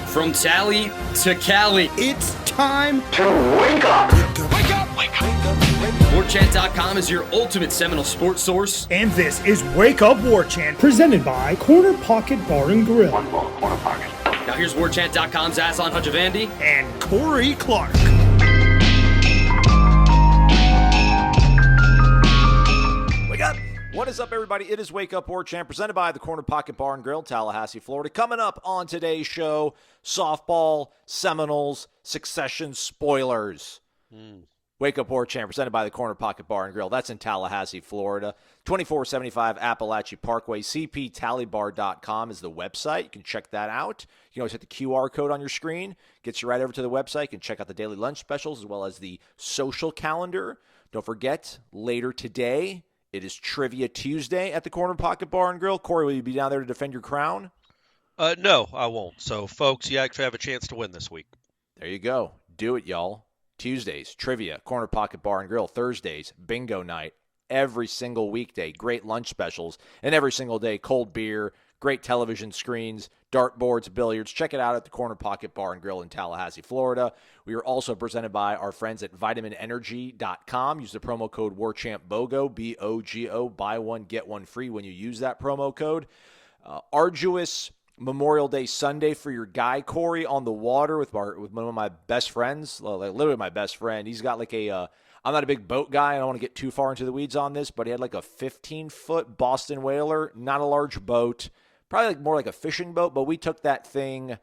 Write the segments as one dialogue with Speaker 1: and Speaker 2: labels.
Speaker 1: From Tally to Cali,
Speaker 2: It's time
Speaker 3: to wake up.
Speaker 2: Wake up! Wake up!
Speaker 1: WarChant.com is your ultimate Seminole sports source.
Speaker 2: And this is Wake Up Warchant, presented by Corner Pocket Bar and Grill.
Speaker 3: One ball, corner pocket.
Speaker 1: Now here's WarChant.com's Aslan Hutchavandi.
Speaker 2: And Corey Clark.
Speaker 4: Wake up! What is up, everybody? It is Wake Up Warchant, presented by the Corner Pocket Bar and Grill, Tallahassee, Florida. Coming up on today's show, softball, Seminoles, succession spoilers. Wake Up Warchant, presented by the Corner Pocket Bar and Grill. That's in Tallahassee, Florida. 2475 Appalachia Parkway. CPTallybar.com is the website. You can check that out. You can always hit the QR code on your screen. Gets you right over to the website. You can check out the daily lunch specials as well as the social calendar. Don't forget, later today, it is Trivia Tuesday at the Corner Pocket Bar and Grill. Corey, will you be down there to defend your crown?
Speaker 5: No, I won't. So, folks, you actually have a chance to win this week.
Speaker 4: There you go. Do it, y'all. Tuesdays, trivia, Corner Pocket Bar and Grill. Thursdays, bingo night. Every single weekday, great lunch specials. And every single day, cold beer, great television screens, dartboards, billiards. Check it out at the Corner Pocket Bar and Grill in Tallahassee, Florida. We are also presented by our friends at vitaminenergy.com. Use the promo code WarChampBOGO, B-O-G-O. Buy one, get one free when you use that promo code. Arduous Memorial Day Sunday for your guy, Corey, on the water with one of my best friends, like literally my best friend. He's got like I'm not a big boat guy. I don't want to get too far into the weeds on this, but he had like a 15-foot Boston whaler, not a large boat, probably more like a fishing boat, but we took that thing,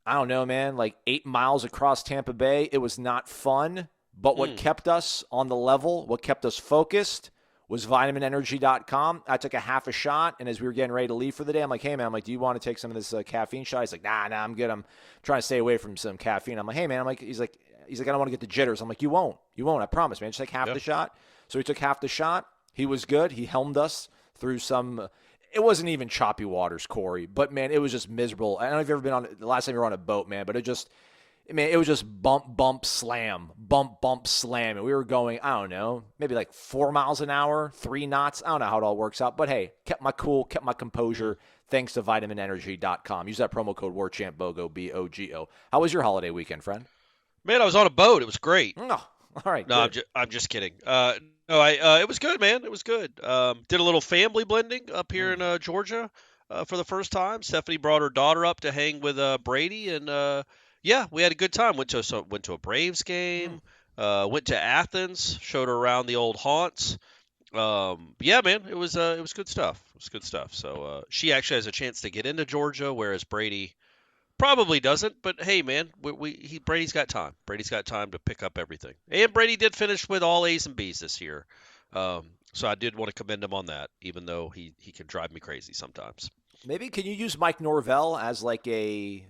Speaker 4: I don't know, man, like 8 miles across Tampa Bay. It was not fun, but what kept us on the level, what kept us focused was vitaminenergy.com. I took a half a shot, and as we were getting ready to leave for the day, I'm like, hey, man, do you want to take some of this caffeine shot? He's like, nah, I'm good. I'm trying to stay away from some caffeine. I'm like, hey, man, he's like, I don't want to get the jitters. I'm like, you won't. I promise, man. Just take half the shot. So he took half the shot. He was good. He helmed us through some it wasn't even choppy waters, Corey, but, man, it was just miserable. I don't know if you've ever been on the last time you were on a boat, man, but it was just bump, slam. And we were going, I don't know, maybe like 4 miles an hour, 3 knots. I don't know how it all works out. But, hey, kept my cool, kept my composure, thanks to vitaminenergy.com. Use that promo code WarChampBOGO, B-O-G-O. How was your holiday weekend, friend?
Speaker 5: Man, I was on a boat. It was great.
Speaker 4: Oh, all right.
Speaker 5: No, I'm just kidding. It was good, man. It was good. Did a little family blending up here in Georgia for the first time. Stephanie brought her daughter up to hang with Brady, and yeah, we had a good time. Went to a Braves game. Went to Athens. Showed her around the old haunts. Yeah, man, it was good stuff. It was good stuff. So she actually has a chance to get into Georgia, whereas Brady probably doesn't. But hey, man, Brady's got time. Brady's got time to pick up everything. And Brady did finish with all A's and B's this year. So I did want to commend him on that, even though he can drive me crazy sometimes.
Speaker 4: Maybe can you use Mike Norvell as like a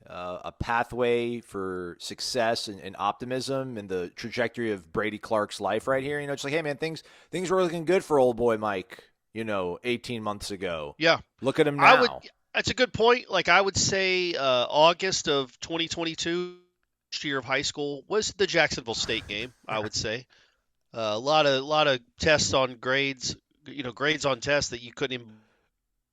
Speaker 4: pathway for success and optimism in the trajectory of Brady Clark's life right here? Just like, hey, man, things were looking good for old boy Mike, 18 months ago.
Speaker 5: Yeah.
Speaker 4: Look at him now.
Speaker 5: That's a good point. Like I would say August of 2022, first year of high school, was the Jacksonville State game, I would say. A lot of tests on grades, grades on tests that you couldn't even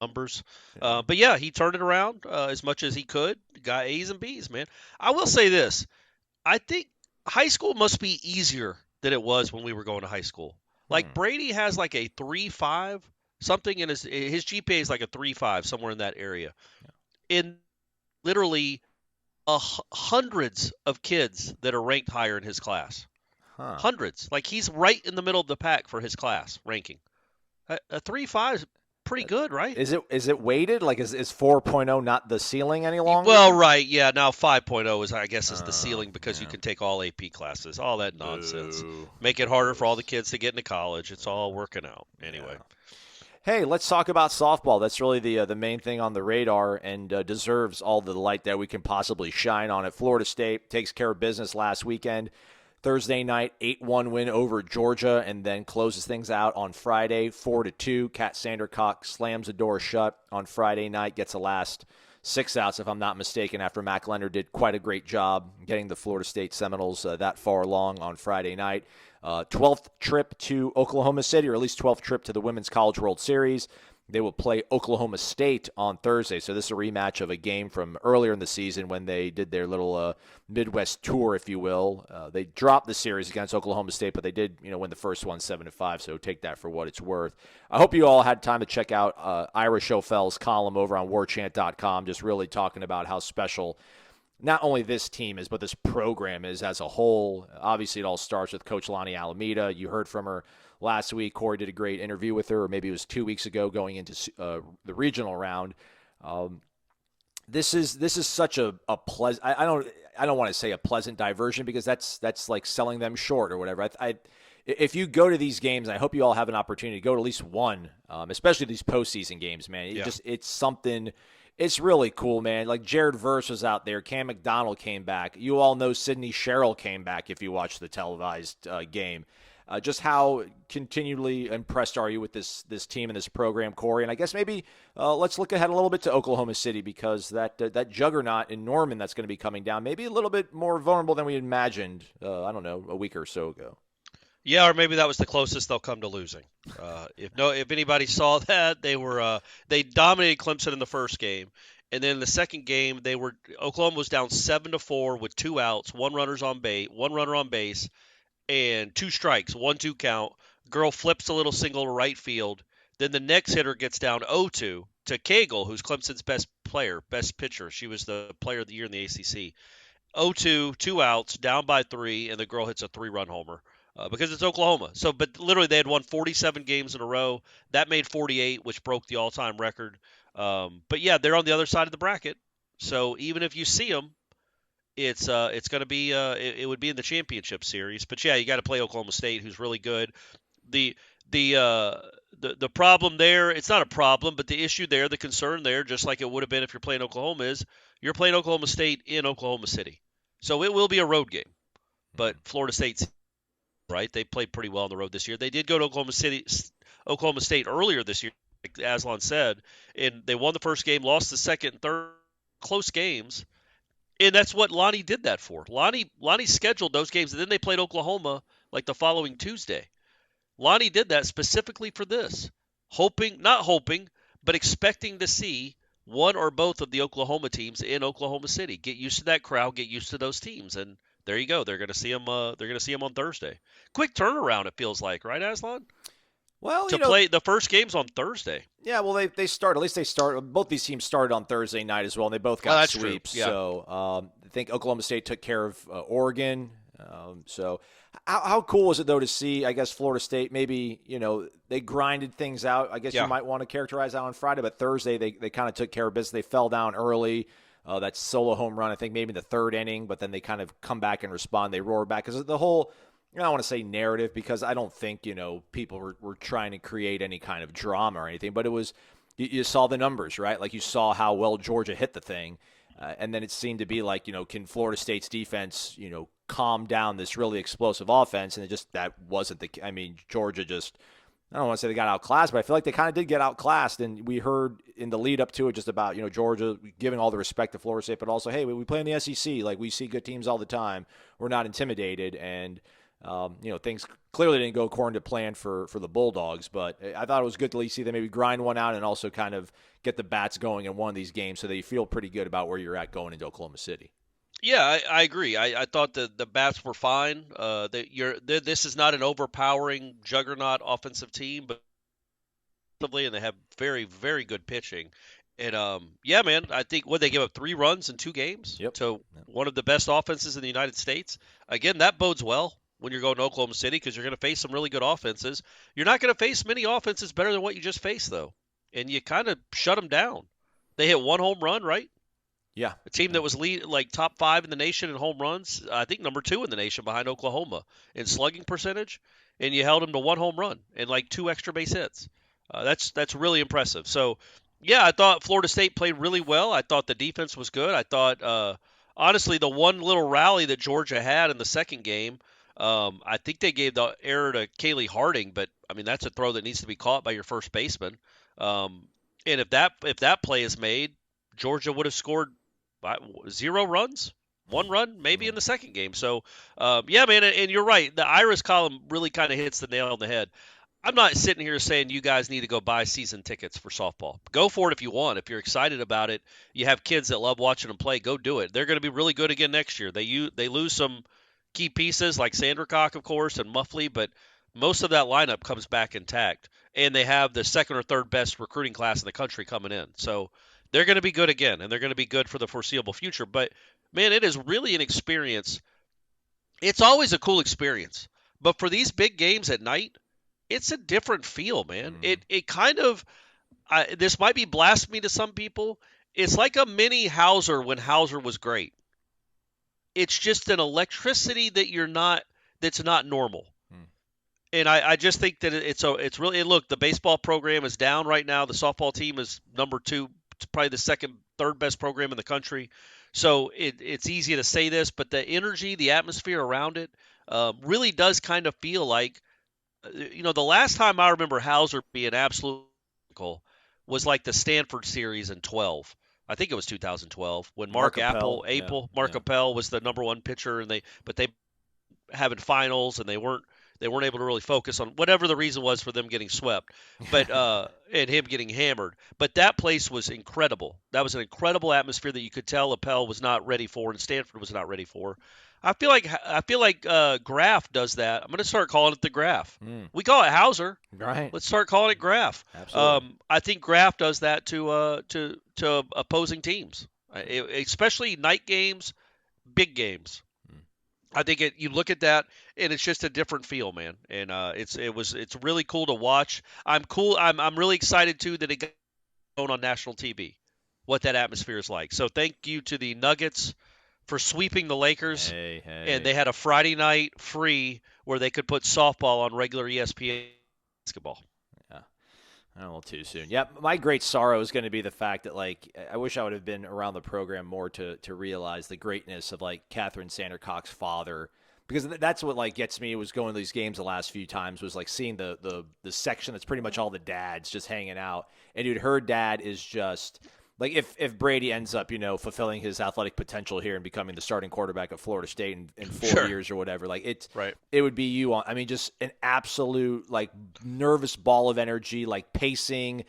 Speaker 5: numbers. But yeah, he turned it around as much as he could. Got A's and B's, man. I will say this. I think high school must be easier than it was when we were going to high school. Like Brady has like a 3.5 something in his GPA is like a 3.5 somewhere in that area. In literally hundreds of kids that are ranked higher in his class. Hundreds. Like he's right in the middle of the pack for his class ranking. A 3.5 is pretty good, right?
Speaker 4: Is it weighted? Like is 4.0 not the ceiling any longer?
Speaker 5: Well, right, yeah. Now 5.0 is the ceiling because you can take all AP classes. All that nonsense. Make it harder for all the kids to get into college. It's all working out anyway.
Speaker 4: Yeah. Hey, let's talk about softball. That's really the main thing on the radar and deserves all the light that we can possibly shine on it. Florida State takes care of business last weekend. Thursday night, 8-1 win over Georgia, and then closes things out on Friday, 4-2. Kat Sandercock slams the door shut on Friday night, gets the last 6 outs, if I'm not mistaken, after Mac Leonard did quite a great job getting the Florida State Seminoles that far along on Friday night. 12th trip to Oklahoma City, or at least 12th trip to the Women's College World Series. they will play Oklahoma State on Thursday. So this is a rematch of a game from earlier in the season when they did their little Midwest tour, if you will. They dropped the series against Oklahoma State, but they did, win the first one 7-5. So take that for what it's worth. I hope you all had time to check out Ira Schoffel's column over on warchant.com, just really talking about how special not only this team is, but this program is as a whole. Obviously, it all starts with Coach Lonnie Alameda. You heard from her last week. Corey did a great interview with her, or maybe it was 2 weeks ago going into the regional round. This is such a pleasant. I don't want to say a pleasant diversion because that's like selling them short or whatever. If you go to these games, I hope you all have an opportunity to go to at least one, especially these postseason games, man. It's something. It's really cool, man. Like Jared Verse was out there. Cam McDonald came back. You all know Sydney Sherrill came back if you watched the televised game. Just how continually impressed are you with this team and this program, Corey? And I guess maybe let's look ahead a little bit to Oklahoma City because that juggernaut in Norman that's going to be coming down maybe a little bit more vulnerable than we imagined, I don't know, a week or so ago.
Speaker 5: Yeah, or maybe that was the closest they'll come to losing. If anybody saw that, they dominated Clemson in the first game, and then in the second game Oklahoma was down 7-4 with 2 outs, one runner on base, and 2 strikes, 1-2 count. Girl flips a little single to right field. Then the next hitter gets down 0-2 to Cagle, who's Clemson's best pitcher. She was the player of the year in the ACC. 0-2, 2 outs, down by 3, and the girl hits a 3-run homer. Because it's Oklahoma. But literally they had won 47 games in a row. That made 48, which broke the all-time record. But yeah, they're on the other side of the bracket. So even if you see them, it's going to be it would be in the championship series. But yeah, you got to play Oklahoma State, who's really good. The problem there, it's not a problem, but the issue there, the concern there, just like it would have been if you're playing Oklahoma, is you're playing Oklahoma State in Oklahoma City. So it will be a road game. But Florida State's right. They played pretty well on the road this year. They did go to Oklahoma State earlier this year, like Aslan said, and they won the first game, lost the second and third, close games, and that's what Lonnie did that for. Lonnie scheduled those games, and then they played Oklahoma like the following Tuesday. Lonnie did that specifically for this, not hoping, but expecting to see one or both of the Oklahoma teams in Oklahoma City. Get used to that crowd, get used to those teams, and there you go. They're going to see them. They're going to see them on Thursday. Quick turnaround, it feels like, right, Aslan?
Speaker 4: Well,
Speaker 5: play the first game's on Thursday.
Speaker 4: Yeah, well, they start. At least they start. Both these teams started on Thursday night as well, and they both got sweeps.
Speaker 5: Yeah.
Speaker 4: So I think Oklahoma State took care of Oregon. So how cool was it though to see? I guess Florida State maybe they grinded things out. I guess you might want to characterize that on Friday, but Thursday they kind of took care of business. They fell down early. That solo home run, I think maybe in the third inning, but then they kind of come back and respond. They roar back because the whole, I don't want to say narrative because I don't think, people were trying to create any kind of drama or anything, but it was, you saw the numbers, right? Like you saw how well Georgia hit the thing. And then it seemed to be like, can Florida State's defense, calm down this really explosive offense? And that wasn't Georgia just, I don't want to say they got outclassed, but I feel like they kind of did get outclassed. And we heard in the lead up to it just about, Georgia giving all the respect to Florida State, but also, hey, we play in the SEC. Like we see good teams all the time. We're not intimidated. And, things clearly didn't go according to plan for the Bulldogs, but I thought it was good to at least see them maybe grind one out and also kind of get the bats going in one of these games so that you feel pretty good about where you're at going into Oklahoma City.
Speaker 5: Yeah, I agree. I thought the bats were fine. This is not an overpowering juggernaut offensive team, but and they have very, very good pitching. And man, I think they give up 3 runs in 2 games.
Speaker 4: Yep.
Speaker 5: So one of the best offenses in the United States. Again, that bodes well when you're going to Oklahoma City because you're going to face some really good offenses. You're not going to face many offenses better than what you just faced, though, and you kind of shut them down. They hit 1 home run, right?
Speaker 4: Yeah.
Speaker 5: A team that was top 5 in the nation in home runs, I think number 2 in the nation behind Oklahoma in slugging percentage, and you held them to 1 home run and 2 extra base hits. That's really impressive. So, yeah, I thought Florida State played really well. I thought the defense was good. I thought, honestly, the one little rally that Georgia had in the second game, I think they gave the error to Kaylee Harding, but, that's a throw that needs to be caught by your first baseman. And if that play is made, Georgia would have scored 0 runs, 1 run maybe in the second game. So, man, and you're right. The Iris column really kind of hits the nail on the head. I'm not sitting here saying you guys need to go buy season tickets for softball. Go for it if you want. If you're excited about it, you have kids that love watching them play, go do it. They're going to be really good again next year. They lose some key pieces like Sandercock, of course, and Muffley, but most of that lineup comes back intact. And they have the second or third best recruiting class in the country coming in. So they're going to be good again, and they're going to be good for the foreseeable future. But, man, it is really an experience. It's always a cool experience. But for these big games at night, it's a different feel, man. It kind of this might be blasphemy to some people. It's like a mini Hauser when Hauser was great. It's just an electricity that's not normal. And I just think that it's really, and look, the baseball program is down right now. The softball team is number 2, probably the third best program in the country. So it's easy to say this, but the energy, the atmosphere around it really does kind of feel like, the last time I remember Hauser being absolutely critical was like the Stanford series in 12. I think it was 2012 when Mark Appel was the number 1 pitcher, but they having finals and they weren't able to really focus on whatever the reason was for them getting swept, but and him getting hammered. But that place was incredible. That was an incredible atmosphere that you could tell Appel was not ready for and Stanford was not ready for. I feel like Graf does that. I'm going to start calling it the Graf. We call it Hauser.
Speaker 4: Right.
Speaker 5: Let's start calling it Graf.
Speaker 4: Absolutely.
Speaker 5: I think Graf does that to opposing teams, especially night games, big games. I think you look at that and it's just a different feel, man. And it's really cool to watch. I'm really excited too that it got shown on national TV, what that atmosphere is like. So thank you to the Nuggets for sweeping the Lakers, and they had a Friday night free where they could put softball on regular ESPN basketball.
Speaker 4: Yeah, a little too soon. Yeah, my great sorrow is going to be the fact that, like, I wish I would have been around the program more to realize the greatness of, like, Catherine Sandercock's father, because that's what, like, gets me was going to these games the last few times was, like, seeing the section that's pretty much all the dads just hanging out. And, dude, her dad is just – like if Brady ends up, fulfilling his athletic potential here and becoming the starting quarterback at Florida State in 4 years or whatever, like it would be you on. I mean, just an absolute like nervous ball of energy, like pacing,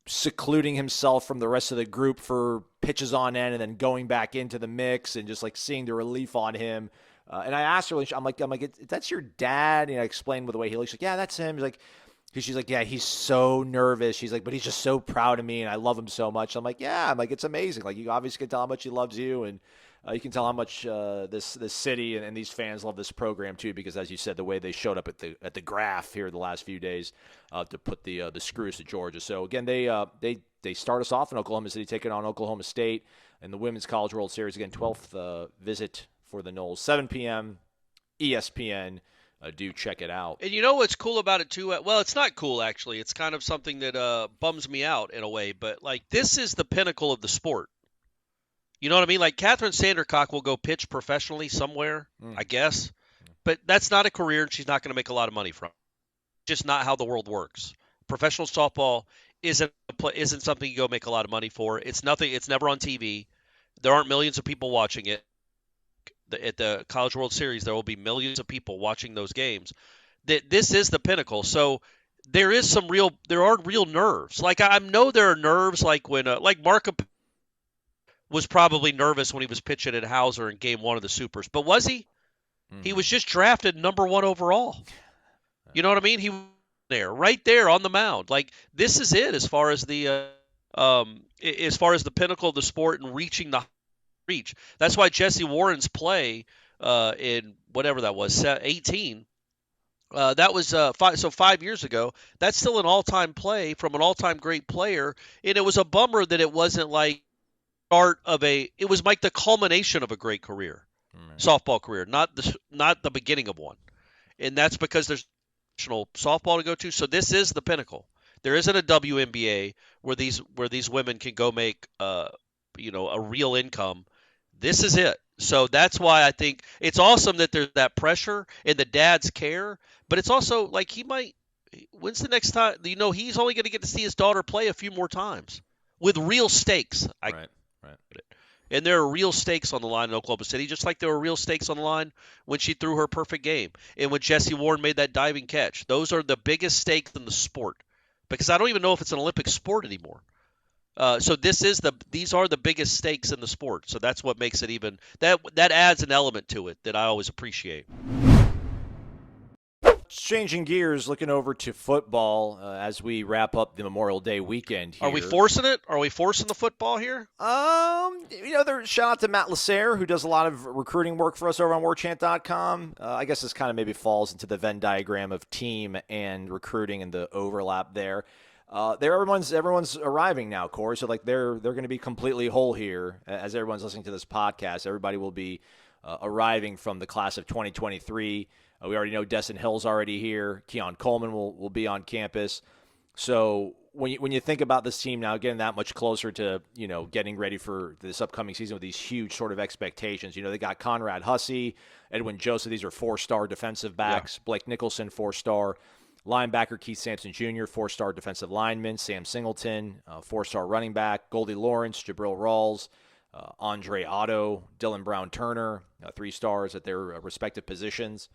Speaker 4: secluding himself from the rest of the group for pitches on end, and then going back into the mix and just like seeing the relief on him. And I asked her, I'm like, that's your dad? And I explained with the way he looks. Like, yeah, that's him. He's like. Because she's like, yeah, he's so nervous. She's like, but he's just so proud of me, and I love him so much. I'm like, yeah. I'm like, it's amazing. Like, you obviously can tell how much he loves you, and you can tell how much this city and these fans love this program too. Because as you said, the way they showed up at the Graph here the last few days to put the screws to Georgia. So again, they start us off in Oklahoma City, taking on Oklahoma State in the Women's College World Series. Again, 12th visit for the Noles, 7 p.m. ESPN. Do check it out.
Speaker 5: And you know what's cool about it too? Well, it's not cool actually. It's kind of something that bums me out in a way. But like this is the pinnacle of the sport. You know what I mean? Like Catherine Sandercock will go pitch professionally somewhere, I guess. But that's not a career, and she's not going to make a lot of money from it. Just not how the world works. Professional softball isn't something you go make a lot of money for. It's nothing. It's never on TV. There aren't millions of people watching it. At the College World Series, there will be millions of people watching those games. This is the pinnacle. So there are real nerves. Like I know there are nerves. Like when like Mark was probably nervous when he was pitching at Hauser in Game 1 of the Supers, but was he? He was just drafted number 1 overall. You know what I mean? He was right there on the mound. Like this is it as far as the pinnacle of the sport and reaching the reach. That's why Jesse Warren's play in whatever that was, 18. That was 5 years ago. That's still an all-time play from an all-time great player, and it was a bummer that it wasn't like it was like the culmination of a great career, softball career, not the beginning of one. And that's because there's national softball to go to. So this is the pinnacle. There isn't a WNBA where these women can go make a real income. This is it. So that's why I think it's awesome that there's that pressure and the dads care. But it's also like when's the next time? He's only going to get to see his daughter play a few more times with real stakes.
Speaker 4: Right.
Speaker 5: And there are real stakes on the line in Oklahoma City, just like there were real stakes on the line when she threw her perfect game and when Jessie Warren made that diving catch. Those are the biggest stakes in the sport, because I don't even know if it's an Olympic sport anymore. So these are the biggest stakes in the sport. So that's what makes it even that adds an element to it that I always appreciate.
Speaker 4: Changing gears, looking over to football as we wrap up the Memorial Day weekend here.
Speaker 5: Are we forcing it? Are we forcing the football here?
Speaker 4: Shout out to Matt Lasserre, who does a lot of recruiting work for us over on warchant.com. I guess this kind of maybe falls into the Venn diagram of team and recruiting and the overlap there. Everyone's arriving now, Corey. So they're going to be completely whole here as everyone's listening to this podcast. Everybody will be arriving from the class of 2023. We already know Destyn Hill's already here. Keon Coleman will be on campus. So when you think about this team now, getting that much closer to getting ready for this upcoming season with these huge sort of expectations. They got Conrad Hussey, Edwin Joseph. These are 4-star defensive backs. Yeah. Blake Nichelson, 4-star. Linebacker Keith Sampson Jr., 4-star defensive lineman. Sam Singleton, 4-star running back. Goldie Lawrence, Jabril Rawls, Andre Otto, Dylan Brown-Turner, 3 stars at their respective positions.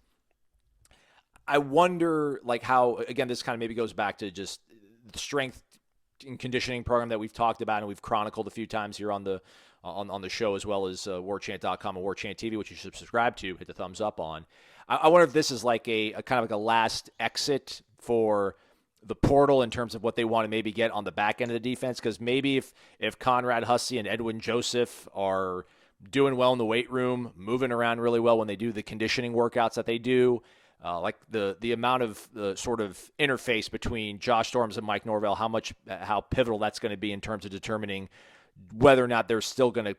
Speaker 4: I wonder, how, again, this kind of maybe goes back to just the strength and conditioning program that we've talked about and we've chronicled a few times here on the show, as well as warchant.com and Warchant TV, which you should subscribe to, hit the thumbs up on. I wonder if this is a kind of a last exit for the portal in terms of what they want to maybe get on the back end of the defense, because maybe if Conrad Hussey and Edwin Joseph are doing well in the weight room, moving around really well when they do the conditioning workouts that they do, the amount of sort of interface between Josh Storms and Mike Norvell, how pivotal that's going to be in terms of determining whether or not they're still going to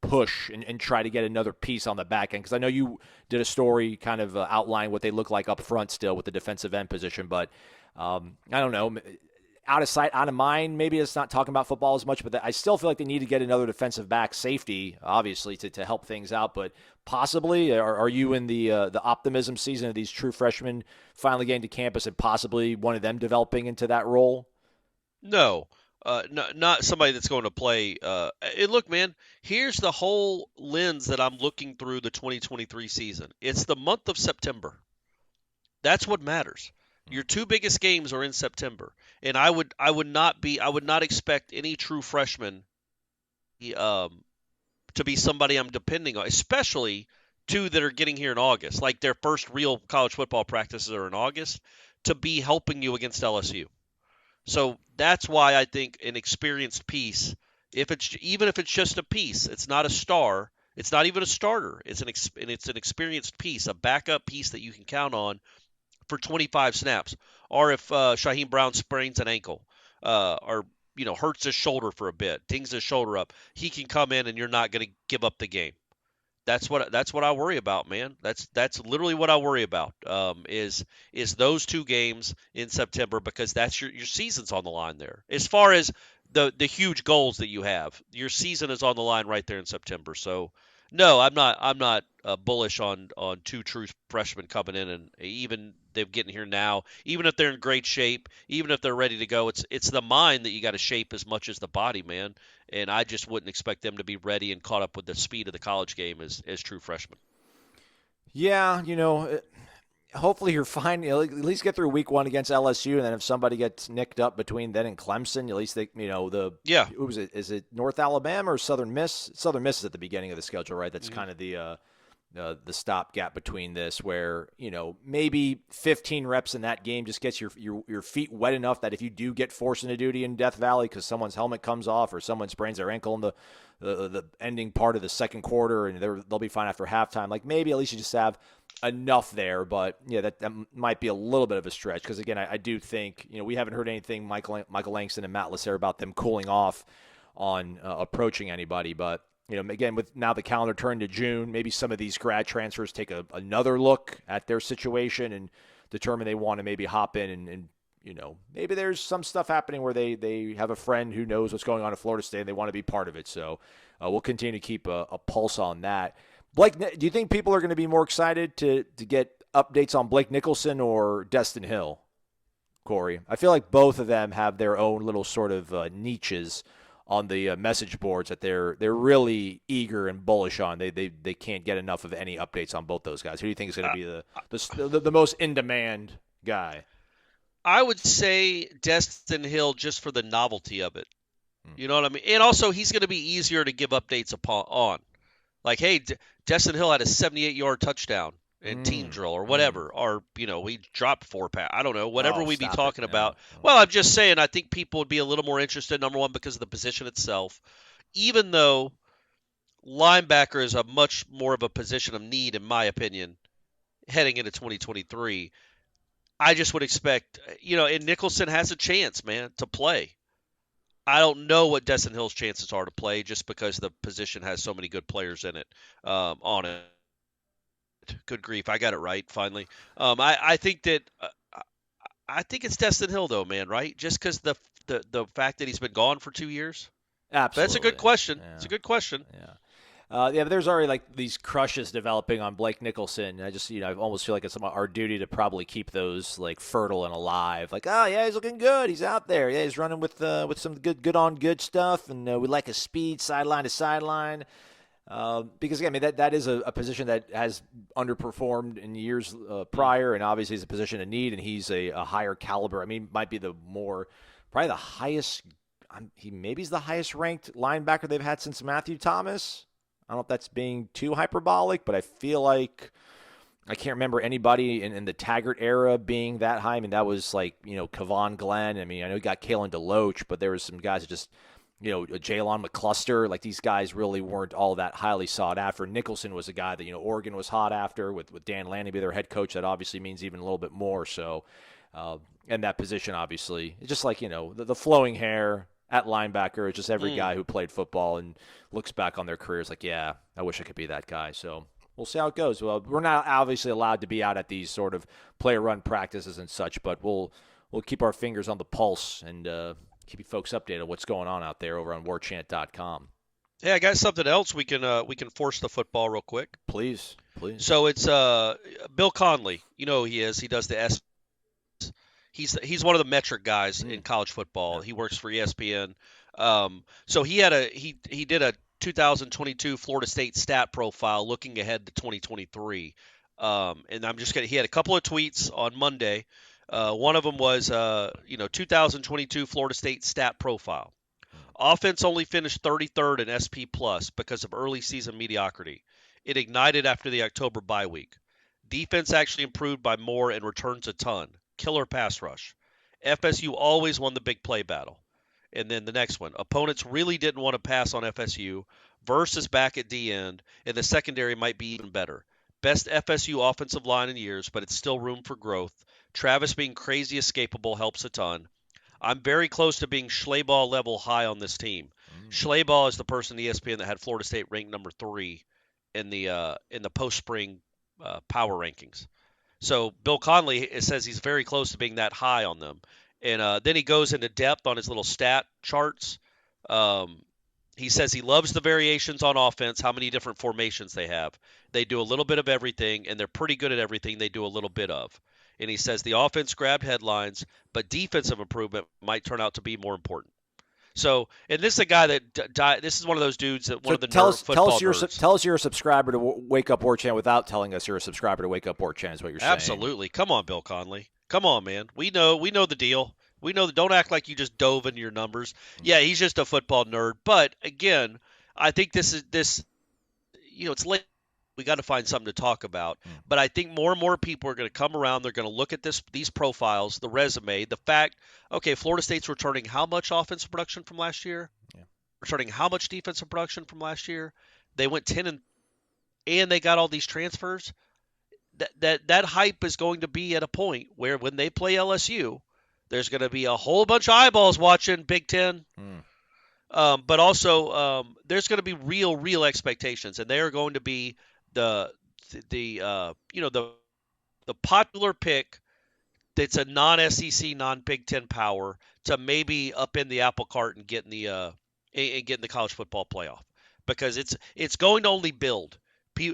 Speaker 4: push and try to get another piece on the back end. Because I know you did a story kind of outlining what they look like up front still with the defensive end position, but I don't know. Out of sight, out of mind. Maybe it's not talking about football as much, but I still feel like they need to get another defensive back safety, obviously, to help things out. But possibly, are you in the optimism season of these true freshmen finally getting to campus and possibly one of them developing into that role?
Speaker 5: No, not somebody that's going to play. And look, man, here's the whole lens that I'm looking through the 2023 season. It's the month of September. That's what matters. Your 2 biggest games are in September, and I would not expect any true freshman to be somebody I'm depending on, especially 2 that are getting here in August, like their first real college football practices are in August, to be helping you against LSU. So that's why I think an experienced piece, even if it's just a piece, it's not a star, it's not even a starter, it's an experienced piece, a backup piece that you can count on for 25 snaps, or if Shaheem Brown sprains an ankle, or hurts his shoulder for a bit, dings his shoulder up, he can come in and you're not going to give up the game. That's what I worry about, man. That's literally what I worry about. Is those 2 games in September, because that's your season's on the line there. As far as the huge goals that you have, your season is on the line right there in September. So no, I'm not bullish on 2 true freshmen coming in, and even they're getting here now. Even if they're in great shape, even if they're ready to go, it's the mind that you got to shape as much as the body, man. And I just wouldn't expect them to be ready and caught up with the speed of the college game as true freshmen.
Speaker 4: Yeah, hopefully you're fine. At least get through week 1 against LSU, and then if somebody gets nicked up between then and Clemson, at least who was it? Is it North Alabama or Southern Miss? Southern Miss is at the beginning of the schedule, right? That's kind of the stopgap between this, where maybe 15 reps in that game just gets your feet wet enough that if you do get forced into duty in Death Valley because someone's helmet comes off or someone sprains their ankle in the ending part of the second quarter, and they'll be fine after halftime. Maybe at least you just have enough there, but yeah, that might be a little bit of a stretch, because again, I do think we haven't heard anything Michael Langston and Matt Lasserre about them cooling off on approaching anybody, but again, with now the calendar turned to June, maybe some of these grad transfers take another look at their situation and determine they want to maybe hop in and maybe there's some stuff happening where they have a friend who knows what's going on at Florida State and they want to be part of it. So we'll continue to keep a pulse on that. Blake, do you think people are going to be more excited to get updates on Blake Nichelson or Destyn Hill, Corey? I feel like both of them have their own little sort of niches on the message boards that they're really eager and bullish on. They can't get enough of any updates on both those guys. Who do you think is going to be the most in demand guy?
Speaker 5: I would say Destyn Hill just for the novelty of it. You know what I mean? And also he's going to be easier to give updates on. Like, hey, Destyn Hill had a 78-yard touchdown in team drill or whatever, or we dropped 4 passes. I don't know, whatever we'd be talking about. Well, I'm just saying, I think people would be a little more interested. Number one, because of the position itself, even though linebacker is a much more of a position of need, in my opinion, heading into 2023. I just would expect, and Nichelson has a chance, man, to play. I don't know what Destyn Hill's chances are to play just because the position has so many good players in it, on it. Good grief, I got it right finally. I think that I think it's Destyn Hill though, man, right? Just because the fact that he's been gone for 2 years.
Speaker 4: Absolutely,
Speaker 5: that's a good question.
Speaker 4: Yeah.
Speaker 5: It's a good question.
Speaker 4: Yeah. But there's already like these crushes developing on Blake Nichelson. I just, I almost feel like it's our duty to probably keep those like fertile and alive. Like, oh yeah, he's looking good. He's out there. Yeah, he's running with some good on good stuff, and we like his speed, sideline to sideline. Because again, I mean that is a position that has underperformed in years prior, and obviously is a position of need, and he's a higher caliber. I mean, might be probably the highest. He's the highest ranked linebacker they've had since Matthew Thomas. I don't know if that's being too hyperbolic, but I feel like I can't remember anybody in the Taggart era being that high. I mean, that was like, Kevon Glenn. I mean, I know you got Kalen DeLoach, but there was some guys that just, Jalen McCluster. Like, these guys really weren't all that highly sought after. Nichelson was a guy that, Oregon was hot after with Dan Lanning be their head coach. That obviously means even a little bit more. So, and that position, obviously, it's just like, the flowing hair at linebacker is just every guy who played football and looks back on their careers like, yeah, I wish I could be that guy. So we'll see how it goes. Well, we're not obviously allowed to be out at these sort of player-run practices and such, but we'll keep our fingers on the pulse and keep you folks updated on what's going on out there over on warchant.com.
Speaker 5: Hey, I got something else we can force the football real quick.
Speaker 4: Please.
Speaker 5: So it's Bill Conley. You know who he is. He does the S. He's one of the metric guys in college football. He works for ESPN. So he did a 2022 Florida State stat profile looking ahead to 2023. And he had a couple of tweets on Monday. One of them was 2022 Florida State stat profile. Offense only finished 33rd in SP plus because of early season mediocrity. It ignited after the October bye week. Defense actually improved by more and returns a ton. Killer pass rush. FSU always won the big play battle. And then the next one. Opponents really didn't want to pass on FSU. Versus back at D end, and the secondary might be even better. Best FSU offensive line in years, but it's still room for growth. Travis being crazy escapable helps a ton. I'm very close to being Schleybaugh level high on this team. Schleybaugh is the person in ESPN that had Florida State ranked number 3 in the post-spring power rankings. So Bill Conley says he's very close to being that high on them. And then he goes into depth on his little stat charts. He says he loves the variations on offense, how many different formations they have. They do a little bit of everything, and they're pretty good at everything they do a little bit of. And he says the offense grabbed headlines, but defensive improvement might turn out to be more important. So, and this is a guy that this is one of those dudes that one of the football nerds.
Speaker 4: Tell us you're a subscriber to Wake Up Warchant without telling us you're a subscriber to Wake Up Warchant is what you're saying.
Speaker 5: Absolutely. Come on, Bill Conley. Come on, man. We know the deal. We know that. Don't act like you just dove into your numbers. Yeah, he's just a football nerd. But again, I think this. It's late. We got to find something to talk about. But I think more and more people are going to come around. They're going to look at these profiles, the resume, the fact. Okay, Florida State's returning how much offensive production from last year? Yeah. Returning how much defensive production from last year? They went 10 and they got all these transfers. That hype is going to be at a point where when they play LSU, there's going to be a whole bunch of eyeballs watching Big Ten. But also there's going to be real expectations, and they are going to be the popular pick that's a non-SEC, non-Big Ten power to maybe up in the apple cart and get in the college football playoff, because it's going to only build.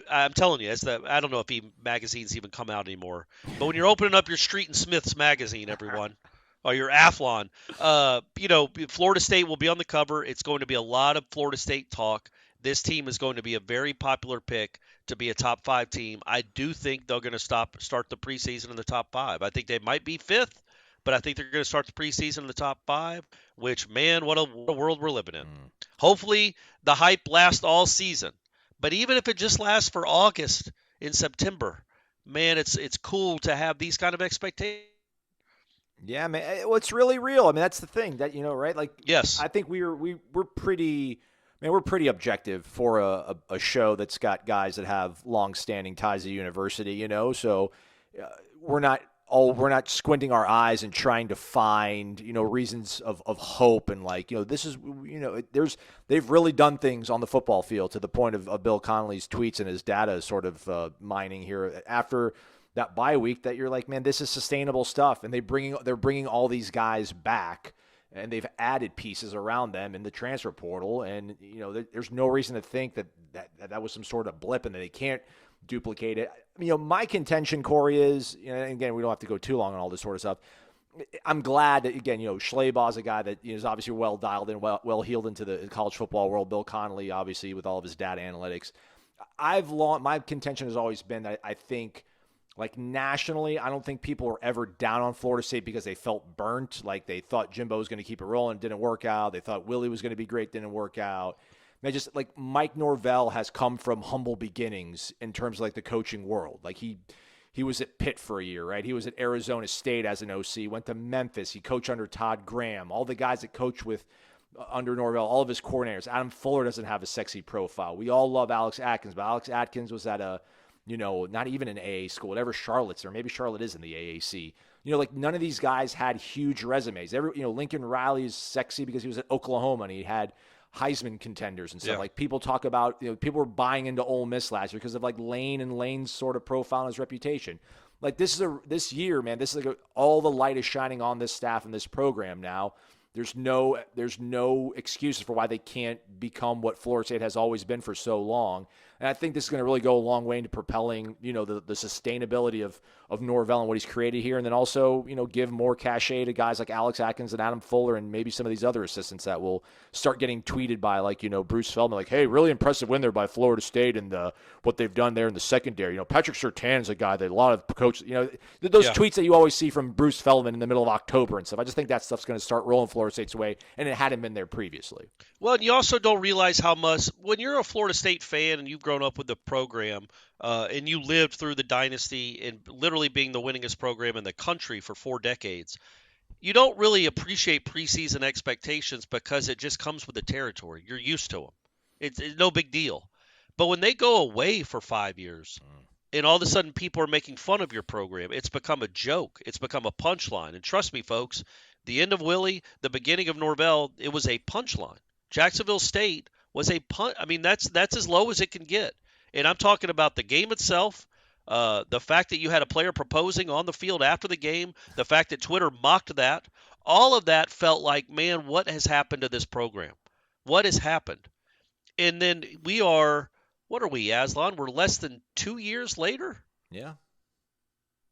Speaker 5: I'm telling you, I don't know if magazines even come out anymore, but when you're opening up your Street and Smith's magazine, everyone, or your Athlon. Florida State will be on the cover. It's going to be a lot of Florida State talk. This team is going to be a very popular pick to be a top 5 team. I do think they're going to start the preseason in the top 5. I think they might be 5th, but I think they're going to start the preseason in the top 5, which, man, what a world we're living in. Hopefully the hype lasts all season. But even if it just lasts for August and September, man, it's cool to have these kind of expectations.
Speaker 4: Yeah, man. Well, it's really real. I mean, that's the thing that, right? Like,
Speaker 5: yes,
Speaker 4: I think we're pretty, man, we're pretty objective for a show that's got guys that have long-standing ties to university, so we're not squinting our eyes and trying to find, reasons of hope and this is, they've really done things on the football field to the point of Bill Connolly's tweets and his data sort of mining here after that bye week that you're like, man, this is sustainable stuff. And they're bringing all these guys back and they've added pieces around them in the transfer portal. And, there's no reason to think that was some sort of blip and that they can't duplicate it. My contention, Corey, is, and again, we don't have to go too long on all this sort of stuff. I'm glad that, again, Schlabach's a guy that is obviously well dialed in, well heeled into the college football world. Bill Connolly, obviously, with all of his data analytics. My contention has always been that I think, nationally, I don't think people were ever down on Florida State because they felt burnt. Like, they thought Jimbo was going to keep it rolling, it didn't work out. They thought Willie was going to be great, didn't work out. Man, just like Mike Norvell has come from humble beginnings in terms of the coaching world. Like he was at Pitt for a year, right? He was at Arizona State as an OC, went to Memphis. He coached under Todd Graham. All the guys that coach with under Norvell, all of his coordinators. Adam Fuller doesn't have a sexy profile. We all love Alex Atkins, but Alex Atkins was at a, not even an AA school, whatever Charlotte's, or maybe Charlotte is in the AAC. None of these guys had huge resumes. Lincoln Riley is sexy because he was at Oklahoma and he had Heisman contenders and stuff. Yeah. People talk about, people were buying into Ole Miss last year because of Lane and Lane's sort of profile and his reputation. This year, man, this is all the light is shining on this staff and this program now. There's no excuses for why they can't become what Florida State has always been for so long. And I think this is going to really go a long way into propelling, the sustainability of Norvell and what he's created here. And then also, give more cachet to guys like Alex Atkins and Adam Fuller and maybe some of these other assistants that will start getting tweeted by Bruce Feldman, hey, really impressive win there by Florida State and what they've done there in the secondary. Patrick Surtan's a guy that a lot of coaches, those tweets that you always see from Bruce Feldman in the middle of October and stuff. I just think that stuff's going to start rolling Florida State's way, and it hadn't been there previously.
Speaker 5: Well, and you also don't realize how much, when you're a Florida State fan and you've grown up with the program and you lived through the dynasty and literally being the winningest program in the country for 4 decades, you don't really appreciate preseason expectations because it just comes with the territory. You're used to them. It's no big deal. But when they go away for 5 years and all of a sudden people are making fun of your program, it's become a joke. It's become a punchline. And trust me, folks, the end of Willie, the beginning of Norvell, it was a punchline. Jacksonville State was a punch. I mean, that's as low as it can get. And I'm talking about the game itself, the fact that you had a player proposing on the field after the game, the fact that Twitter mocked that, all of that felt like, man, what has happened to this program? What has happened? And then what are we, Aslan? We're less than 2 years later?
Speaker 4: Yeah.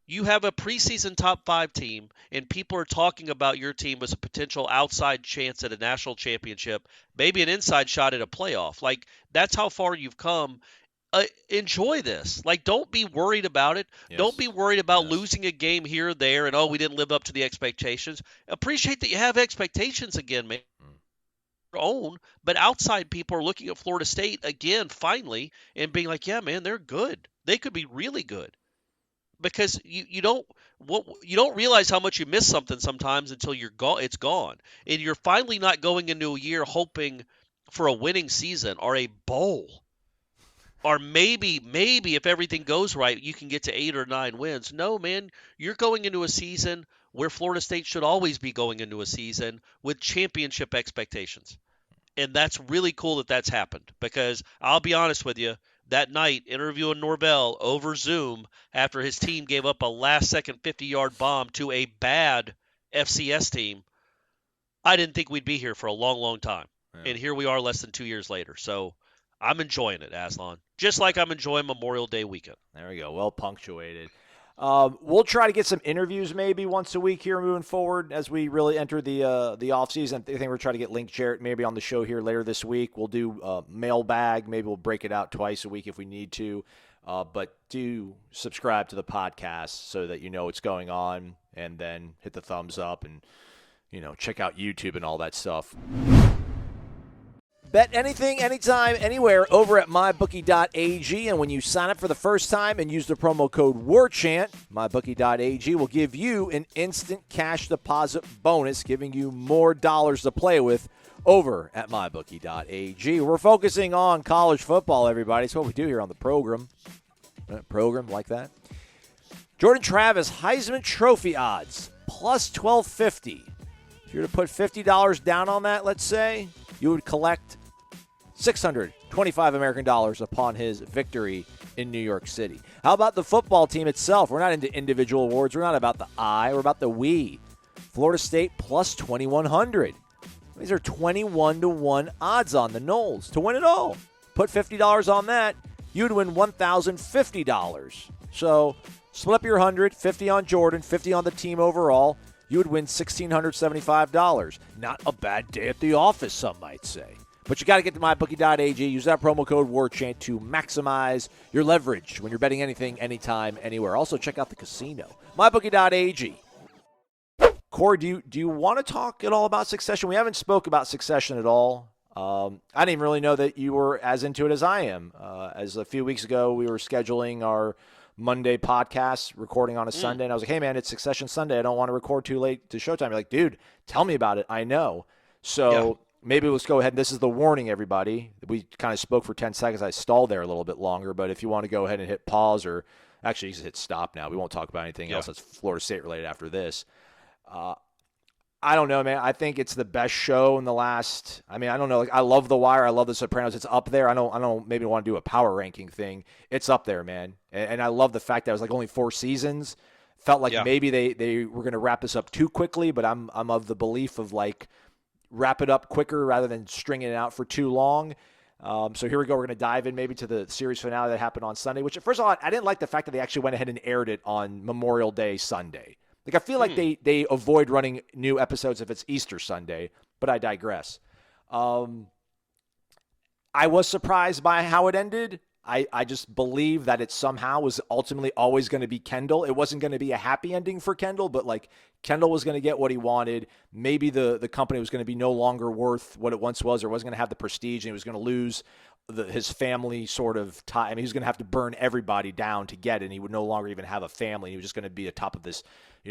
Speaker 5: You have a preseason top 5 team, and people are talking about your team as a potential outside chance at a national championship, maybe an inside shot at a playoff. That's how far you've come. Enjoy this. Don't be worried about it. Yes. Don't be worried about losing a game here or there and, we didn't live up to the expectations. Appreciate that you have expectations again, man. Your own, but outside people are looking at Florida State again, finally, and being like, yeah, man, they're good. They could be really good. Because you don't realize how much you miss something sometimes until it's gone. And you're finally not going into a year hoping for a winning season or a bowl. Or maybe if everything goes right, you can get to 8 or 9 wins. No, man, you're going into a season where Florida State should always be going into a season with championship expectations. And that's really cool that that's happened, because I'll be honest with you, that night interviewing Norvell over Zoom after his team gave up a last-second 50-yard bomb to a bad FCS team, I didn't think we'd be here for a long, long time. Yeah. And here we are less than 2 years later. So I'm enjoying it, Aslan, just like I'm enjoying Memorial Day weekend.
Speaker 4: There we go. Well punctuated. We'll try to get some interviews maybe once a week here moving forward as we really enter the offseason. I think we're trying to get Link Jarrett maybe on the show here later this week. We'll do mailbag. Maybe we'll break it out twice a week if we need to. But do subscribe to the podcast so that you know what's going on, and then hit the thumbs up and, check out YouTube and all that stuff. Bet anything, anytime, anywhere over at mybookie.ag. And when you sign up for the first time and use the promo code WARCHANT, mybookie.ag will give you an instant cash deposit bonus, giving you more dollars to play with over at mybookie.ag. We're focusing on college football, everybody. It's what we do here on the program. Program like that. Jordan Travis, Heisman Trophy odds, plus 1250. If you were to put $50 down on that, let's say, you would collect $625 American dollars upon his victory in New York City. How about the football team itself? We're not into individual awards. We're not about the I. We're about the we. Florida State plus 2,100. These are 21-1 odds on the Noles to win it all. Put $50 on that, you'd win $1,050. So split up your 100, 50 on Jordan, 50 on the team overall. You would win $1,675. Not a bad day at the office, some might say. But you got to get to mybookie.ag. Use that promo code WARCHANT to maximize your leverage when you're betting anything, anytime, anywhere. Also, check out the casino. mybookie.ag. Corey, do you want to talk at all about Succession? We haven't spoke about Succession at all. I didn't even really know that you were as into it as I am. As a few weeks ago, we were scheduling our Monday podcast, recording on a Sunday, and I was like, hey, man, it's Succession Sunday. I don't want to record too late to showtime. You're like, dude, tell me about it. I know. So maybe let's go ahead. This is the warning, everybody. We kind of spoke for 10 seconds. I stalled there a little bit longer, but if you want to go ahead and hit pause, or actually you can hit stop now. We won't talk about anything else that's Florida State related after this. I don't know, man. I think it's the best show in the last. I mean, I don't know. Like, I love The Wire. I love The Sopranos. It's up there. I don't maybe want to do a power ranking thing. It's up there, man. And I love the fact that it was like only 4 seasons. Felt like maybe they were going to wrap this up too quickly, but I'm of the belief of like wrap it up quicker rather than stringing it out for too long. So here we go. We're going to dive in maybe to the series finale that happened on Sunday. Which, first of all, I didn't like the fact that they actually went ahead and aired it on Memorial Day Sunday. Like, I feel like they avoid running new episodes if it's Easter Sunday, but I digress. I was surprised by how it ended. I just believe that it somehow was ultimately always going to be Kendall. It wasn't going to be a happy ending for Kendall, but, like, Kendall was going to get what he wanted. Maybe the company was going to be no longer worth what it once was, or wasn't going to have the prestige, and he was going to lose his family sort of tie. I mean, he was going to have to burn everybody down to get it, and he would no longer even have a family. He was just going to be atop of this,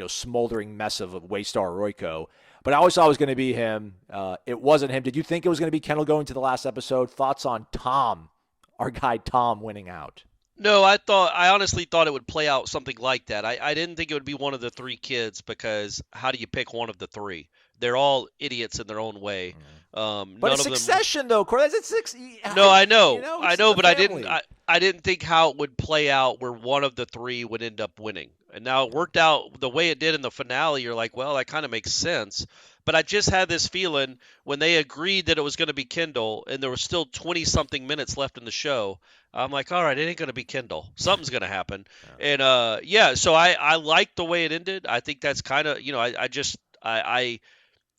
Speaker 4: smoldering mess of Waystar Royco. But I always thought it was going to be him. It wasn't him. Did you think it was going to be Kendall going to the last episode? Thoughts on Tom, our guy Tom, winning out?
Speaker 5: No, I honestly thought it would play out something like that. I didn't think it would be one of the 3 kids, because how do you pick one of the 3? They're all idiots in their own way.
Speaker 4: But it's Succession, though, Corey. That's six.
Speaker 5: No, I know, but I didn't think how it would play out where one of the 3 would end up winning. And now it worked out the way it did in the finale. You're like, well, that kind of makes sense. But I just had this feeling when they agreed that it was going to be Kendall, and there was still 20-something minutes left in the show. I'm like, all right, it ain't going to be Kendall. Something's going to happen. Yeah. And so I liked the way it ended. I think that's kind of,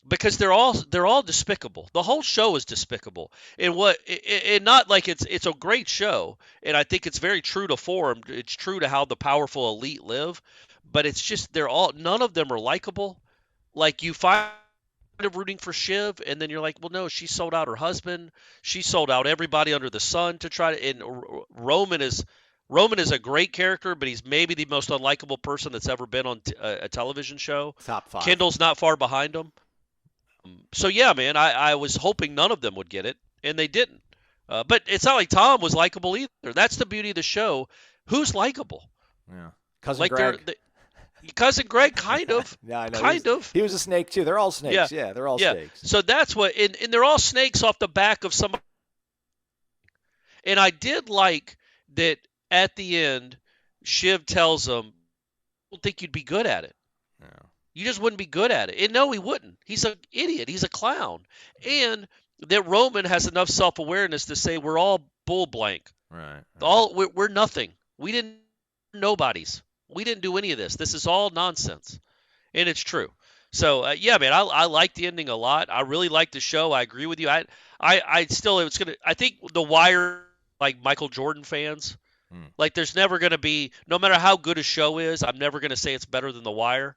Speaker 5: because they're all despicable. The whole show is despicable. And not like it's a great show, and I think it's very true to form. It's true to how the powerful elite live, but it's just none of them are likable. Like, you find rooting for Shiv, and then you're like, well, no, she sold out her husband. She sold out everybody under the sun to try to. And Roman is a great character, but he's maybe the most unlikable person that's ever been on a television show.
Speaker 4: Top 5.
Speaker 5: Kendall's not far behind him. So, yeah, man, I was hoping none of them would get it, and they didn't. But it's not like Tom was likable either. That's the beauty of the show. Who's likable?
Speaker 4: Yeah. Cousin Greg.
Speaker 5: Cousin Greg, kind of.
Speaker 4: Yeah, I know.
Speaker 5: Kind of.
Speaker 4: He was a snake, too. They're all snakes. Yeah, they're all snakes.
Speaker 5: So that's what – and they're all snakes off the back of somebody. And I did like that at the end, Shiv tells him, I don't think you'd be good at it.
Speaker 4: Yeah.
Speaker 5: You just wouldn't be good at it. And no, he wouldn't. He's an idiot. He's a clown. And that Roman has enough self-awareness to say we're all bull blank.
Speaker 4: Right.
Speaker 5: We're nothing. We didn't nobodies. We didn't do any of this. This is all nonsense. And it's true. So, yeah, man, I like the ending a lot. I really like the show. I agree with you. I still, I think The Wire, like Michael Jordan fans, like there's never going to be, no matter how good a show is, I'm never going to say it's better than The Wire.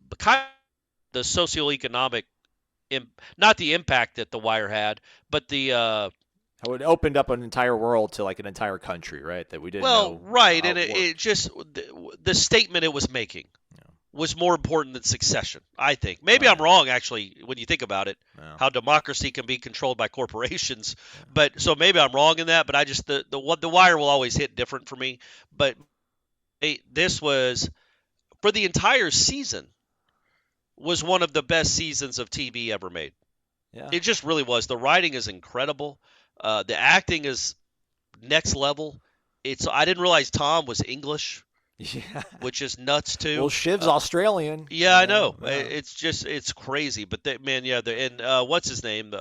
Speaker 5: But kind of the socioeconomic, not the impact that The Wire had, but the,
Speaker 4: how it opened up an entire world to like an entire country, right? That we didn't know.
Speaker 5: Well, right. And it just, the statement it was making was more important than Succession, I think. Maybe I'm wrong, actually, when you think about it, how democracy can be controlled by corporations. But so maybe I'm wrong in that. But I just the Wire will always hit different for me. But this was, for the entire season, was one of the best seasons of TV ever made.
Speaker 4: Yeah.
Speaker 5: It just really was. The writing is incredible. The acting is next level. I didn't realize Tom was English.
Speaker 4: Yeah,
Speaker 5: which is nuts too.
Speaker 4: Well, Shiv's Australian.
Speaker 5: Yeah, I know. Yeah. It's crazy. But what's his name?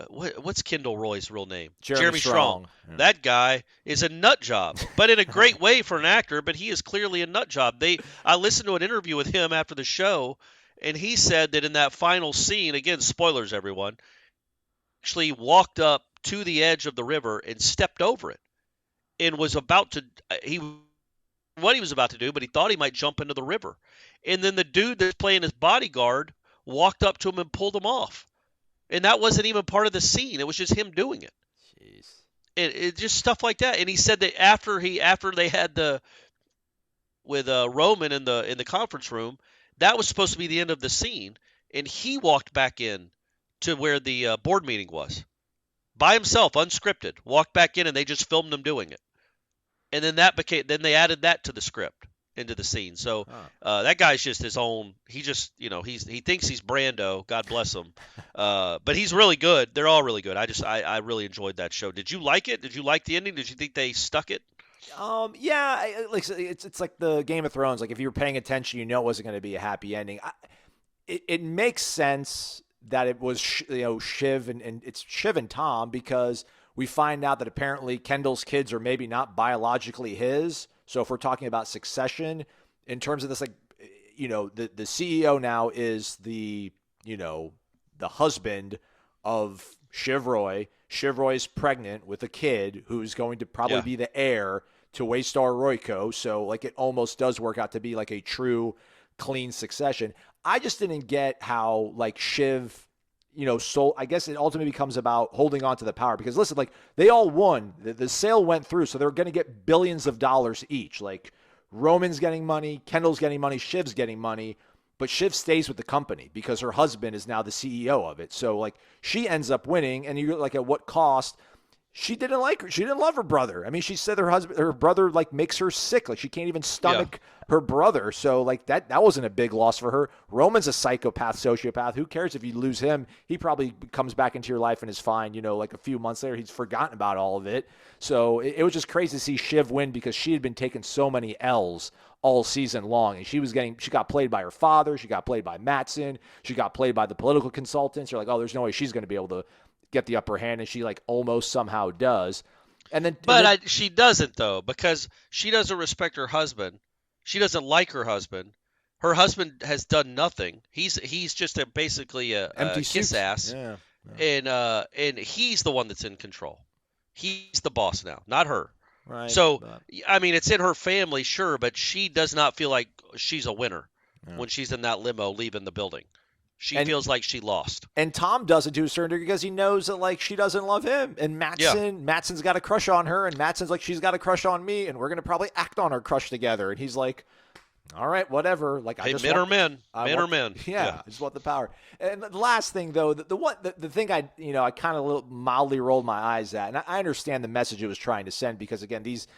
Speaker 5: What's Kendall Roy's real name?
Speaker 4: Jeremy Strong. Yeah.
Speaker 5: That guy is a nut job, but in a great way for an actor. But he is clearly a nut job. I listened to an interview with him after the show, and he said that in that final scene, again, spoilers, everyone, actually walked up to the edge of the river and stepped over it, and was about to what he was about to do, but he thought he might jump into the river. And then the dude that's playing his bodyguard walked up to him and pulled him off. And that wasn't even part of the scene. It was just him doing it.
Speaker 4: Jeez.
Speaker 5: It just stuff like that. And he said that after they had with Roman in the conference room, that was supposed to be the end of the scene. And he walked back in to where the board meeting was by himself, unscripted, walked back in, and they just filmed him doing it. And then then they added that to the script, into the scene. So that guy's just his own. He just, he thinks he's Brando. God bless him. But he's really good. They're all really good. I really enjoyed that show. Did you like it? Did you like the ending? Did you think they stuck it?
Speaker 4: Yeah. It's like the Game of Thrones. Like if you were paying attention, it wasn't going to be a happy ending. It makes sense that it was Shiv and it's Shiv and Tom, because we find out that apparently Kendall's kids are maybe not biologically his. So if we're talking about succession in terms of this, the CEO now is the husband of Shiv Roy. Shiv Roy's pregnant with a kid who's going to probably be the heir to Waystar Royco. So it almost does work out to be like a true clean succession. I just didn't get how Shiv, so I guess it ultimately becomes about holding on to the power, because listen, they all won. The sale went through, so they're going to get billions of dollars each. Roman's getting money, Kendall's getting money, Shiv's getting money, but Shiv stays with the company because her husband is now the CEO of it. So she ends up winning, and you're at what cost? She didn't like her. She didn't love her brother. I mean, she said her brother makes her sick. She can't even stomach her brother. So that wasn't a big loss for her. Roman's a psychopath, sociopath. Who cares if you lose him? He probably comes back into your life and is fine. a few months later, he's forgotten about all of it. So it was just crazy to see Shiv win, because she had been taking so many L's all season long, and she got played by her father. She got played by Mattson. She got played by the political consultants. You're there's no way she's going to be able to get the upper hand, and she almost somehow does.
Speaker 5: She doesn't, though, because she doesn't respect her husband. She doesn't like her husband. Her husband has done nothing. He's just basically a
Speaker 4: empty
Speaker 5: kiss ass.
Speaker 4: Yeah.
Speaker 5: And he's the one that's in control. He's the boss now, not her.
Speaker 4: Right.
Speaker 5: So I mean, it's in her family, sure, but she does not feel like she's a winner when she's in that limo leaving the building. She feels like she lost.
Speaker 4: And Tom does it to a certain degree because he knows that she doesn't love him. And Mattson's got a crush on her, and Mattson's she's got a crush on me, and we're gonna probably act on our crush together. And he's all right, whatever.
Speaker 5: Men are men. Men are men.
Speaker 4: Yeah, I just want the power. And the last thing, though, the thing I kind of mildly rolled my eyes at, and I understand the message it was trying to send, because again, these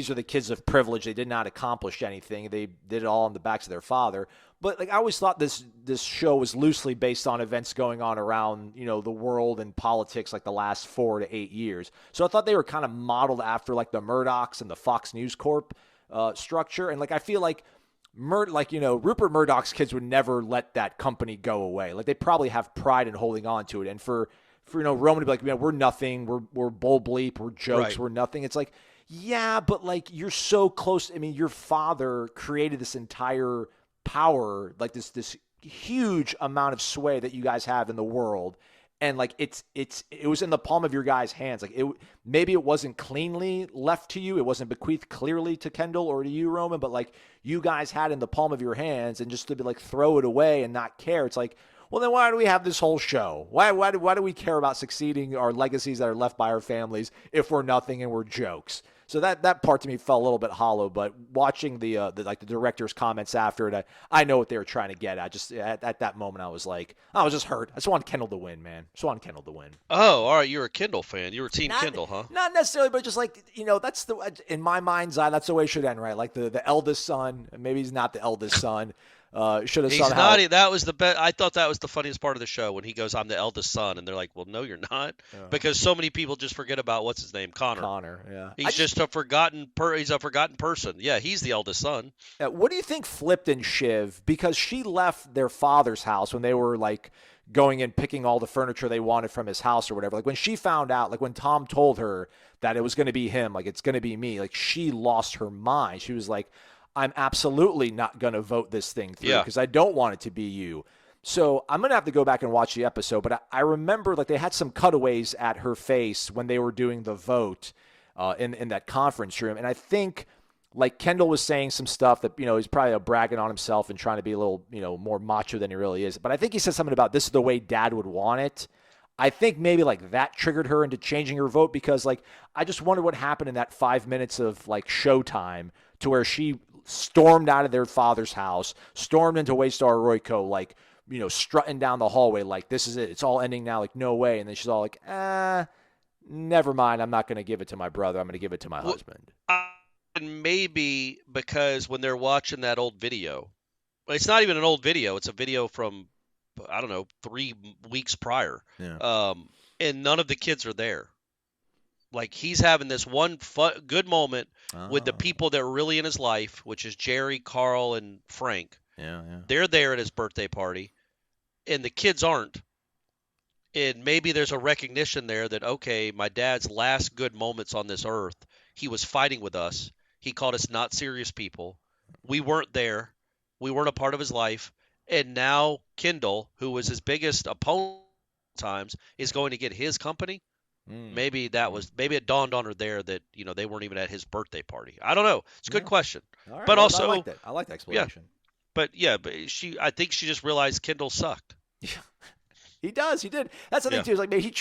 Speaker 4: are the kids of privilege. They did not accomplish anything. They did it all on the backs of their father. But I always thought this show was loosely based on events going on around the world and politics the last 4 to 8 years. So I thought they were kind of modeled after the Murdochs and the Fox News Corp structure. And I feel Rupert Murdoch's kids would never let that company go away. They probably have pride in holding on to it. And for Roman to be man, we're nothing. We're bull bleep. We're jokes.
Speaker 5: Right.
Speaker 4: We're nothing. It's Yeah, but like you're so close. I mean, your father created this entire power, like this huge amount of sway that you guys have in the world. And like it was in the palm of your guys' hands. Like maybe it wasn't cleanly left to you. It wasn't bequeathed clearly to Kendall or to you, Roman, but like you guys had in the palm of your hands, and just to be like throw it away and not care. It's like, well, then why do we have this whole show? Why do we care about succeeding our legacies that are left by our families if we're nothing and we're jokes? So that part to me felt a little bit hollow, but watching the director's comments after it, I know what they were trying to get at. Just at that moment, I was just hurt. I just wanted Kendall to win, man. Just wanted Kendall to win.
Speaker 5: Oh, all right. You're a Kendall fan. You were Team Kendall, huh?
Speaker 4: Not necessarily, but just like, that's in my mind's eye, that's the way it should end, right? Like the eldest son, maybe he's not the eldest son. Should have somehow.
Speaker 5: He's not. That was the best. I thought that was the funniest part of the show when he goes, "I'm the eldest son," and they're like, "Well, no, you're not," because so many people just forget about what's his name, Connor.
Speaker 4: Connor, yeah.
Speaker 5: He's just a forgotten. He's a forgotten person. Yeah, he's the eldest son.
Speaker 4: What do you think flipped in Shiv? Because she left their father's house when they were like going and picking all the furniture they wanted from his house or whatever. Like when she found out, like when Tom told her that it was going to be him, like it's going to be me, like she lost her mind. She was like, I'm absolutely not going to vote this thing through because I don't want it to be you. So I'm going to have to go back and watch the episode. But I remember like they had some cutaways at her face when they were doing the vote in that conference room. And I think like Kendall was saying some stuff that, he's probably bragging on himself and trying to be a little, more macho than he really is. But I think he said something about this is the way Dad would want it. I think maybe like that triggered her into changing her vote because like I just wondered what happened in that 5 minutes of like showtime to where she stormed out of their father's house, stormed into Waystar Royco, like, strutting down the hallway like, this is it. It's all ending now. Like, no way. And then she's all like, never mind. I'm not going to give it to my brother. I'm going to give it to my husband.
Speaker 5: And maybe because when they're watching that old video, it's not even an old video. It's a video from, I don't know, 3 weeks prior.
Speaker 4: Yeah.
Speaker 5: And none of the kids are there. Like he's having this one good moment with the people that were really in his life, which is Jerry, Carl, and Frank.
Speaker 4: Yeah.
Speaker 5: They're there at his birthday party, and the kids aren't. And maybe there's a recognition there that, okay, my dad's last good moments on this earth, he was fighting with us. He called us not serious people. We weren't there. We weren't a part of his life. And now Kendall, who was his biggest opponent at times, is going to get his company. Maybe it dawned on her there that, they weren't even at his birthday party. I don't know. It's a good question.
Speaker 4: Right,
Speaker 5: but
Speaker 4: well,
Speaker 5: also,
Speaker 4: I like the explanation.
Speaker 5: Yeah. But I think she just realized Kendall sucked.
Speaker 4: Yeah. He does. He did. That's the thing too. Is like maybe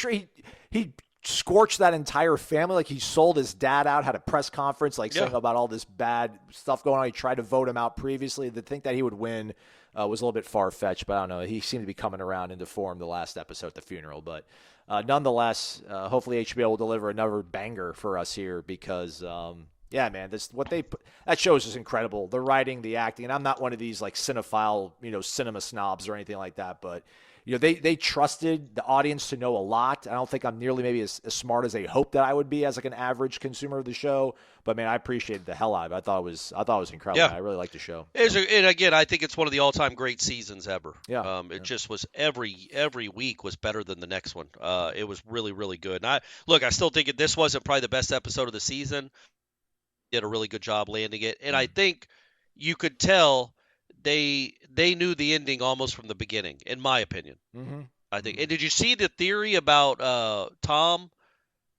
Speaker 4: he scorched that entire family. Like he sold his dad out, had a press conference, like saying about all this bad stuff going on. He tried to vote him out previously. To think that he would win was a little bit far-fetched, but I don't know. He seemed to be coming around into form the last episode at the funeral. But nonetheless, hopefully HBO will deliver another banger for us here because, man, that show is just incredible. The writing, the acting, and I'm not one of these like cinephile, cinema snobs or anything like that, but they trusted the audience to know a lot. I don't think I'm nearly maybe as smart as they hoped that I would be as like an average consumer of the show. But man, I appreciated the hell out of it. I thought it was incredible.
Speaker 5: Yeah.
Speaker 4: I really liked the show.
Speaker 5: And again, I think it's one of the all-time great seasons ever.
Speaker 4: Yeah.
Speaker 5: It just was every week was better than the next one. It was really, really good. And I still think this wasn't probably the best episode of the season. Did a really good job landing it. And I think you could tell they knew the ending almost from the beginning, in my opinion.
Speaker 4: Mm-hmm.
Speaker 5: I think. And did you see the theory about Tom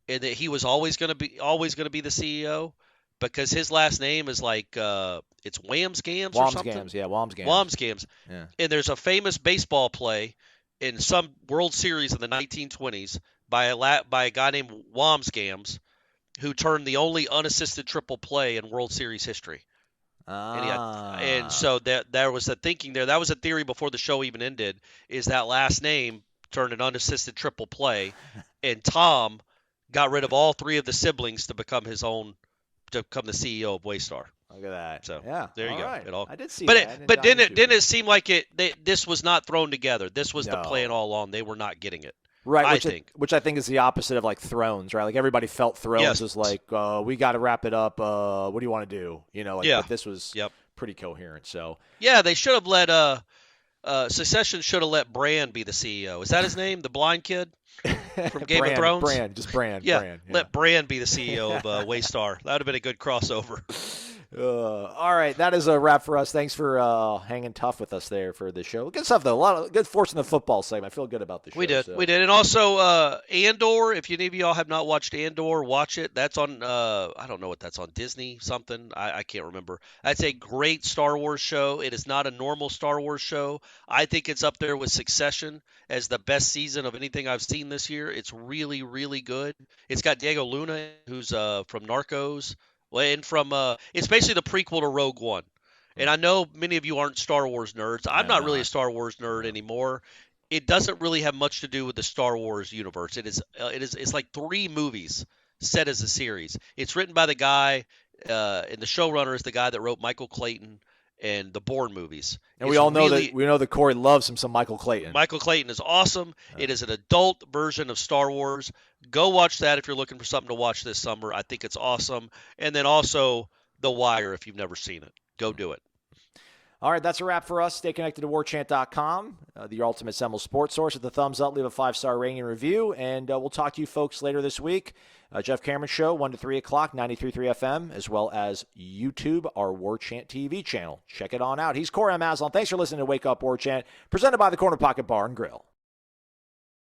Speaker 5: and that he was always going to be the CEO because his last name is like it's Wamsgams or something? Wamsgams.
Speaker 4: Yeah.
Speaker 5: And there's a famous baseball play in some World Series in the 1920s by a guy named Wamsgams who turned the only unassisted triple play in World Series history. And so there was a thinking there. That was a theory before the show even ended, is that last name turned an unassisted triple play, and Tom got rid of all 3 of the siblings to become the CEO of Waystar.
Speaker 4: Look at that.
Speaker 5: So
Speaker 4: yeah,
Speaker 5: there you go.
Speaker 4: Right. I did see
Speaker 5: that. But didn't it seem like this was not thrown together? This was the plan all along. They were not getting it.
Speaker 4: Right, which I think is the opposite of like Thrones, right? Like everybody felt Thrones was like, we got to wrap it up. What do you want to do? But this was pretty coherent. So
Speaker 5: yeah, they should have let Succession should have let Bran be the CEO. Is that his name? The blind kid from Game of Thrones?
Speaker 4: Bran.
Speaker 5: Yeah, let Bran be the CEO of Waystar. That would have been a good crossover.
Speaker 4: All right, that is a wrap for us. Thanks for hanging tough with us there for the show. Good stuff, though. A lot of good force in the football segment. I feel good about the show.
Speaker 5: We did. And also, Andor, if any of y'all have not watched Andor, watch it. That's on, I don't know what that's on, Disney something. I can't remember. That's a great Star Wars show. It is not a normal Star Wars show. I think it's up there with Succession as the best season of anything I've seen this year. It's really, really good. It's got Diego Luna, who's from Narcos. And from it's basically the prequel to Rogue One. And I know many of you aren't Star Wars nerds. I'm not really a Star Wars nerd anymore. It doesn't really have much to do with the Star Wars universe. It's like 3 movies set as a series. It's written by the guy and the showrunner is the guy that wrote Michael Clayton and the Bourne movies.
Speaker 4: And we all know that Corey loves some Michael Clayton.
Speaker 5: Michael Clayton is awesome. It is an adult version of Star Wars. Go watch that if you're looking for something to watch this summer. I think it's awesome. And then also The Wire if you've never seen it. Go do it.
Speaker 4: All right, that's a wrap for us. Stay connected to warchant.com, the ultimate Seminoles sports source. Hit the thumbs up, leave a 5-star rating and review, and we'll talk to you folks later this week. Jeff Cameron Show, 1 to 3 o'clock, 93.3 FM, as well as YouTube, our Warchant TV channel. Check it on out. He's Corey Maslon. Thanks for listening to Wake Up Warchant, presented by the Corner Pocket Bar and Grill.